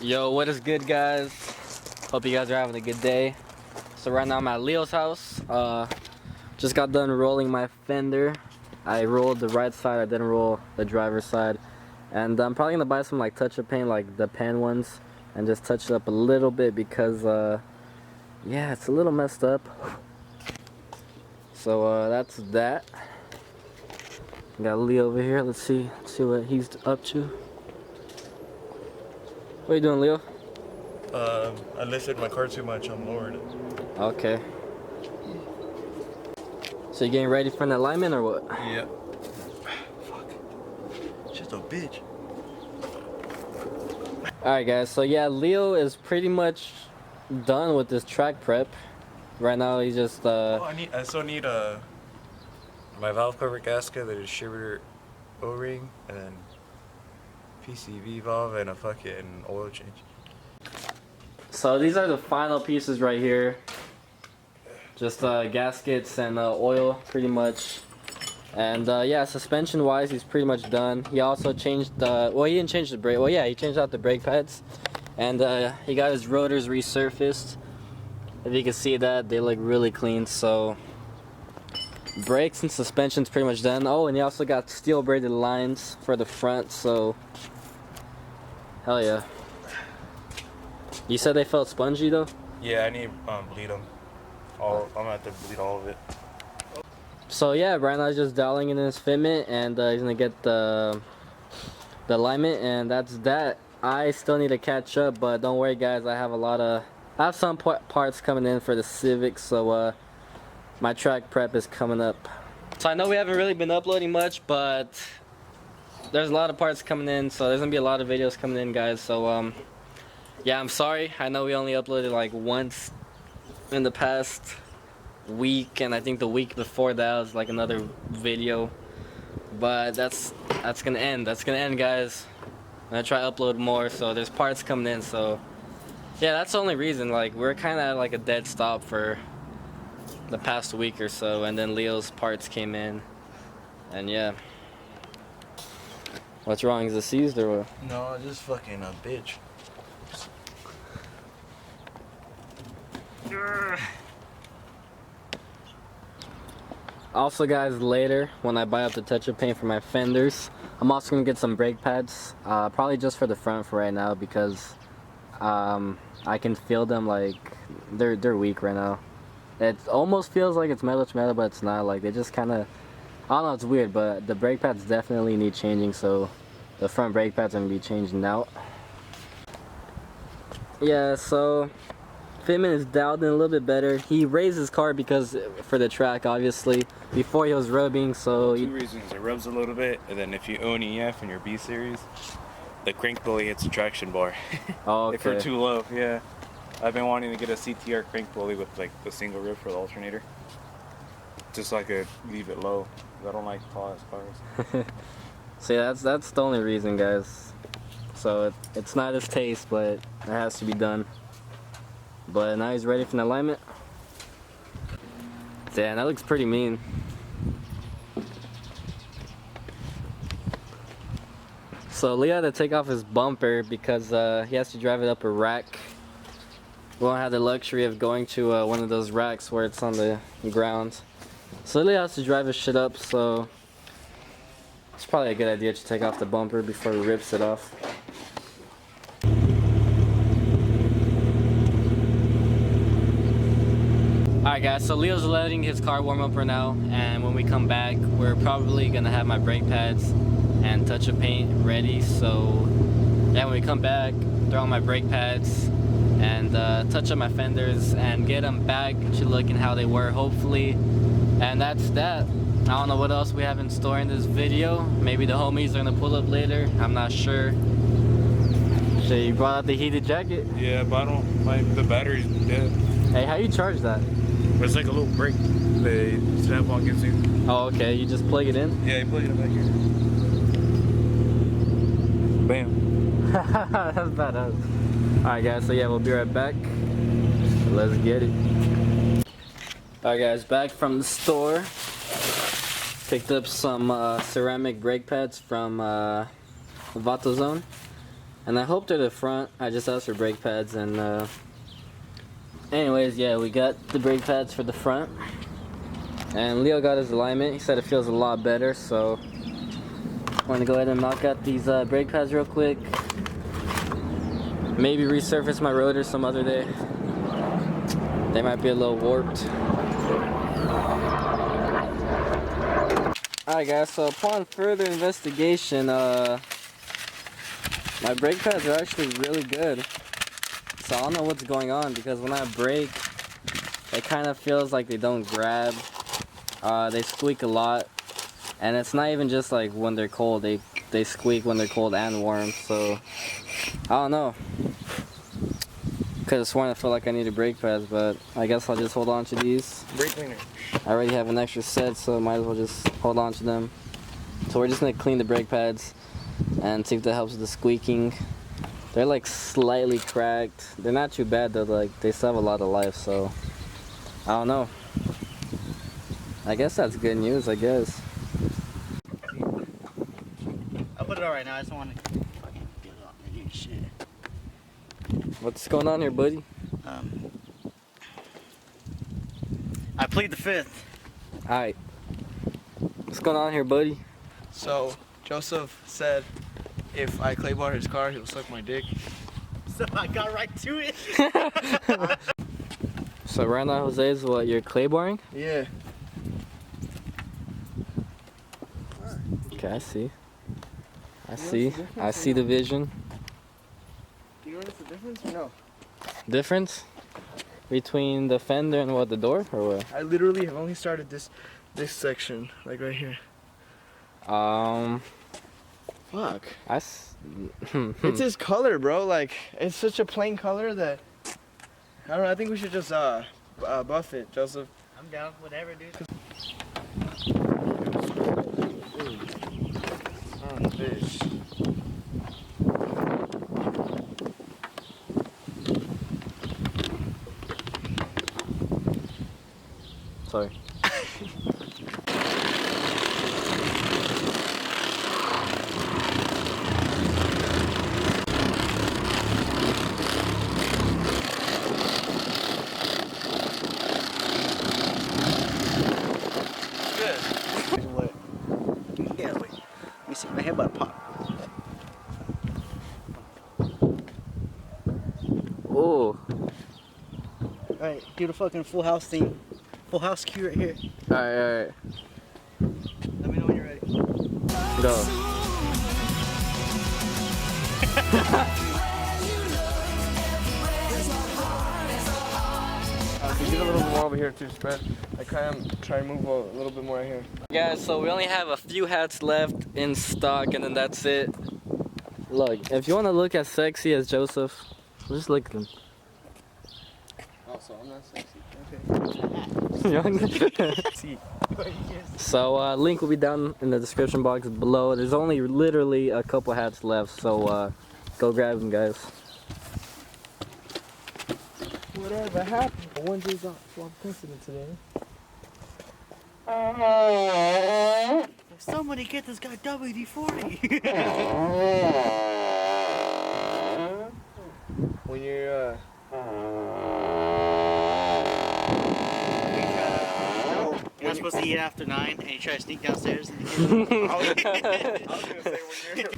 Yo, what is good, guys? Hope you guys are having a good day. So right now I'm at Leo's house. Just got done rolling my fender. I rolled the right side, I didn't roll the driver's side. And I'm probably gonna buy some like touch-up paint, like the pan ones, and just touch it up a little bit because yeah, it's a little messed up. So that's that. Got Leo over here. Let's see what he's up to. What are you doing, Leo? I lifted my car too much. I'm lowering it. Okay. So you getting ready for an alignment or what? Yeah. Fuck. Just a bitch. Alright guys, so yeah, Leo is pretty much done with this track prep. Right now he's just I still need my valve cover gasket, the distributor O-ring, and then PCV valve and a fucking oil change. So these are the final pieces right here. Just gaskets and oil, pretty much. And yeah, suspension wise, he's pretty much done. He also changed well, he didn't change the brake. Well, yeah, he changed out the brake pads, and he got his rotors resurfaced. If you can see that, they look really clean. So brakes and suspension's pretty much done. Oh, and he also got steel braided lines for the front. So hell yeah. You said they felt spongy though? Yeah, I need bleed them. I'm gonna have to bleed all of it. So yeah, right now he's just dialing in his fitment, and he's gonna get the alignment, and that's that. I still need to catch up, but don't worry guys, I have some parts coming in for the Civic, so my track prep is coming up. So I know we haven't really been uploading much, but there's a lot of parts coming in, so there's gonna be a lot of videos coming in, guys. So yeah, I'm sorry. I know we only uploaded like once in the past week, and I think the week before that was like another video, but that's gonna end. That's gonna end, guys. I'm gonna try to upload more, so there's parts coming in. So yeah, that's the only reason. Like, we're kind of at like a dead stop for the past week or so, and then Leo's parts came in, and yeah. What's wrong? Is it seized or what? No, just fucking a bitch. Also guys, later when I buy up the touch-up paint for my fenders, I'm also gonna get some brake pads, probably just for the front for right now, because I can feel them, like they're weak right now. It almost feels like it's metal to metal, but it's not. Like, they just kind of, I don't know, it's weird, but the brake pads definitely need changing, so the front brake pads are gonna be changing out. Yeah, so fitment is dialed in a little bit better. He raised his car because for the track, obviously. Before he was rubbing, so two reasons. It rubs a little bit, and then if you own EF in your B series, the crank pulley hits the traction bar. Oh, okay. If you're too low, yeah. I've been wanting to get a CTR crank pulley with like the single rib for the alternator, just so I could leave it low. I don't like tall ass cars. See, that's the only reason, guys. So it's not his taste, but it has to be done. But now he's ready for an alignment. Damn, that looks pretty mean. So Leo had to take off his bumper because he has to drive it up a rack. We won't have the luxury of going to one of those racks where it's on the ground. So Leo has to drive his shit up, so it's probably a good idea to take off the bumper before he rips it off. Alright guys, so Leo's letting his car warm up right now, and when we come back, we're probably gonna have my brake pads and touch-up paint ready. So yeah, when we come back, throw on my brake pads and touch up my fenders and get them back to looking how they were, hopefully. And that's that. I don't know what else we have in store in this video. Maybe the homies are gonna pull up later, I'm not sure. So you brought out the heated jacket? Yeah, but the battery's dead. Hey, how you charge that? It's like a little brick the Snap-on gives you. Oh, okay, you just plug it in? Yeah, you plug it back here. Bam. That's badass. Alright guys, so yeah, we'll be right back. Let's get it. Alright guys, back from the store. Picked up some ceramic brake pads from VatoZone. And I hope they're the front. I just asked for brake pads and anyways, yeah, we got the brake pads for the front. And Leo got his alignment. He said it feels a lot better, so I'm gonna go ahead and knock out these brake pads real quick. Maybe resurface my rotor some other day. They might be a little warped. Alright guys, so upon further investigation, my brake pads are actually really good. So I don't know what's going on, because when I brake, it kind of feels like they don't grab. They squeak a lot, and it's not even just like when they're cold. They squeak when they're cold and warm. So I don't know. Cause I feel like I needed brake pads, but I guess I'll just hold on to these. Brake cleaner. I already have an extra set, so might as well just hold on to them. So we're just gonna clean the brake pads and see if that helps with the squeaking. They're like slightly cracked. They're not too bad though. Like they still have a lot of life, so I don't know. I guess that's good news. I guess. I'll put it on right now. I just don't want to fucking get it on and shit. What's going on here, buddy? I plead the fifth. All right. What's going on here, buddy? So, Joseph said if I claybar his car, he'll suck my dick. So I got right to it. So right now, Jose, is what, you're clayboring? Yeah. Okay, I see. I see the vision. Do you notice the difference or no? Difference between the fender and what, the door, or what? I literally have only started this section, like right here. Fuck. It's his color, bro. Like, it's such a plain color that I don't know. I think we should just buff it, Joseph. I'm down. Whatever, dude. Oh, fish. Sorry. What? Yeah, wait. Let me see. My head about to pop. Oh. Alright, do the fucking full house thing. Full house cue right here. Alright. Let me know when you're ready. Go. Get a little more over here too, spread. I kind of try to move a little bit more right here. Guys, so we only have a few hats left in stock, and then that's it. Look, if you want to look as sexy as Joseph, just look at him. Also, I'm not sexy. So link will be down in the description box below. There's only literally a couple hats left, so go grab them, guys. Whatever happened, one day's off incident today. Somebody get this guy WD-40. When you're You're not supposed to eat after 9 and you try to sneak downstairs. And I was gonna say when you're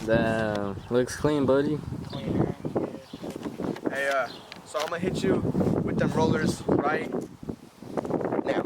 Damn, looks clean, buddy. Hey, so I'm gonna hit you with them rollers right now.